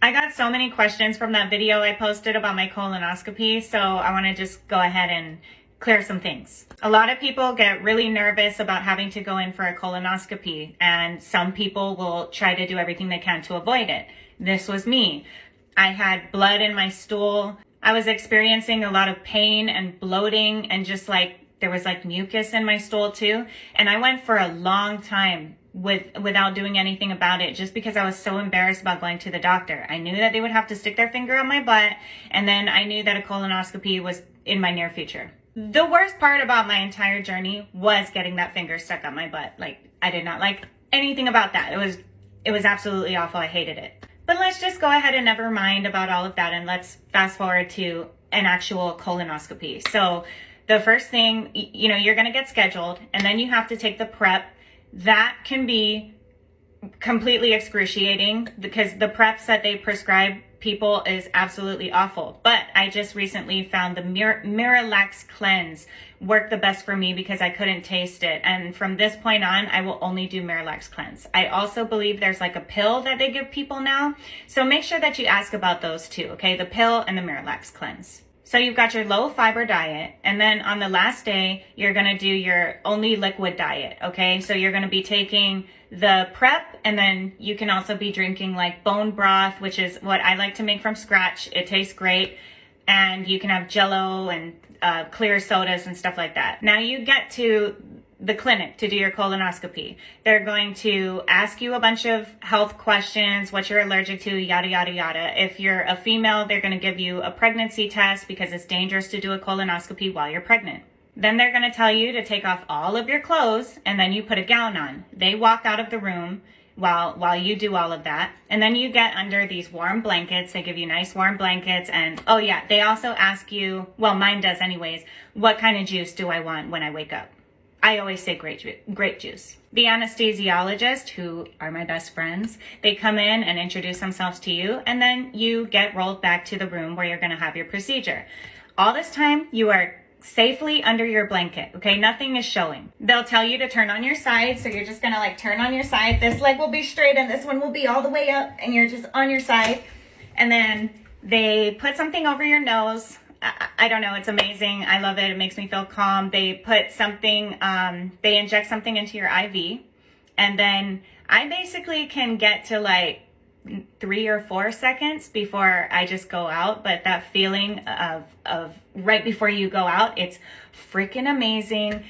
I got so many questions from that video I posted about my colonoscopy, so I want to just go ahead and clear some things. A lot of people get really nervous about having to go in for a colonoscopy, and some people will try to do everything they can to avoid it. This was me. I had blood in my stool. I was experiencing a lot of pain and bloating, and just like there was like mucus in my stool too. And I went for a long time without doing anything about it, just because I was so embarrassed about going to the doctor. I knew that they would have to stick their finger on my butt, and then I knew that a colonoscopy was in my near future. The worst part about my entire journey was getting that finger stuck up my butt. Like, I did not like anything about that. It was absolutely awful. I hated it. But let's just go ahead and never mind about all of that, and let's fast forward to an actual colonoscopy. So the first thing, you're going to get scheduled, and then you have to take the prep. That can be completely excruciating because the preps that they prescribe people is absolutely awful. But I just recently found the Miralax cleanse worked the best for me because I couldn't taste it. And from this point on, I will only do Miralax cleanse. I also believe there's like a pill that they give people now. So make sure that you ask about those two, okay? The pill and the Miralax cleanse. So you've got your low fiber diet, and then on the last day, you're gonna do your only liquid diet, okay? So you're gonna be taking the prep, and then you can also be drinking like bone broth, which is what I like to make from scratch. It tastes great. And you can have Jello and clear sodas and stuff like that. Now you get to the clinic to do your colonoscopy. They're going to ask you a bunch of health questions, what you're allergic to, yada, yada, yada. If you're a female, they're going to give you a pregnancy test because it's dangerous to do a colonoscopy while you're pregnant. Then they're going to tell you to take off all of your clothes, and then you put a gown on. They walk out of the room while you do all of that. And then you get under these warm blankets. They give you nice warm blankets. And oh yeah, they also ask you, well, mine does anyways, what kind of juice do I want when I wake up? I always say grape juice. The anesthesiologist, who are my best friends, they come in and introduce themselves to you, and then you get rolled back to the room where you're going to have your procedure. All this time, you are safely under your blanket, okay? Nothing is showing. They'll tell you to turn on your side, so you're just going to like turn on your side. This leg will be straight, and this one will be all the way up, and you're just on your side. And then they put something over your nose. I don't know, it's amazing. I love it. It makes me feel calm. They put something, they inject something into your IV, and then I basically can get to like 3 or 4 seconds before I just go out. But that feeling of right before you go out, it's freaking amazing.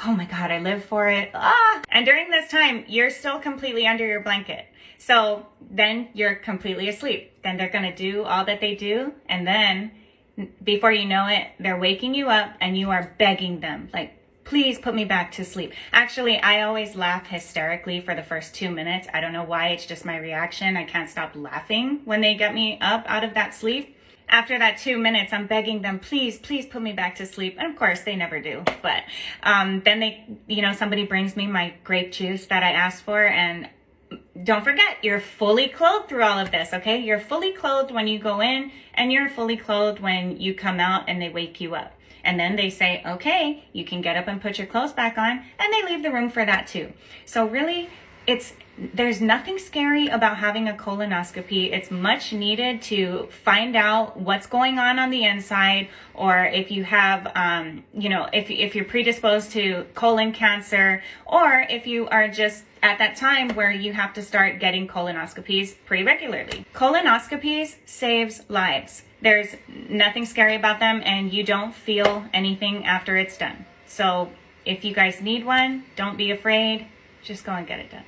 Oh my God, I live for it. And during this time, you're still completely under your blanket. So then you're completely asleep. Then they're gonna do all that they do, and then before you know it, they're waking you up and you are begging them, like, please put me back to sleep. Actually, I always laugh hysterically for the first 2 minutes. I don't know why, it's just my reaction. I can't stop laughing when they get me up out of that sleep. After that 2 minutes, I'm begging them, please put me back to sleep. And of course, they never do. But then somebody brings me my grape juice that I asked for, and don't forget, you're fully clothed through all of this, okay? You're fully clothed when you go in, and you're fully clothed when you come out and they wake you up. And then they say, okay, you can get up and put your clothes back on, and they leave the room for that too. So really, there's nothing scary about having a colonoscopy. It's much needed to find out what's going on the inside, or if you have, if you're predisposed to colon cancer, or if you are just at that time where you have to start getting colonoscopies pretty regularly. Colonoscopies saves lives. There's nothing scary about them, and you don't feel anything after it's done. So if you guys need one, don't be afraid. Just go and get it done.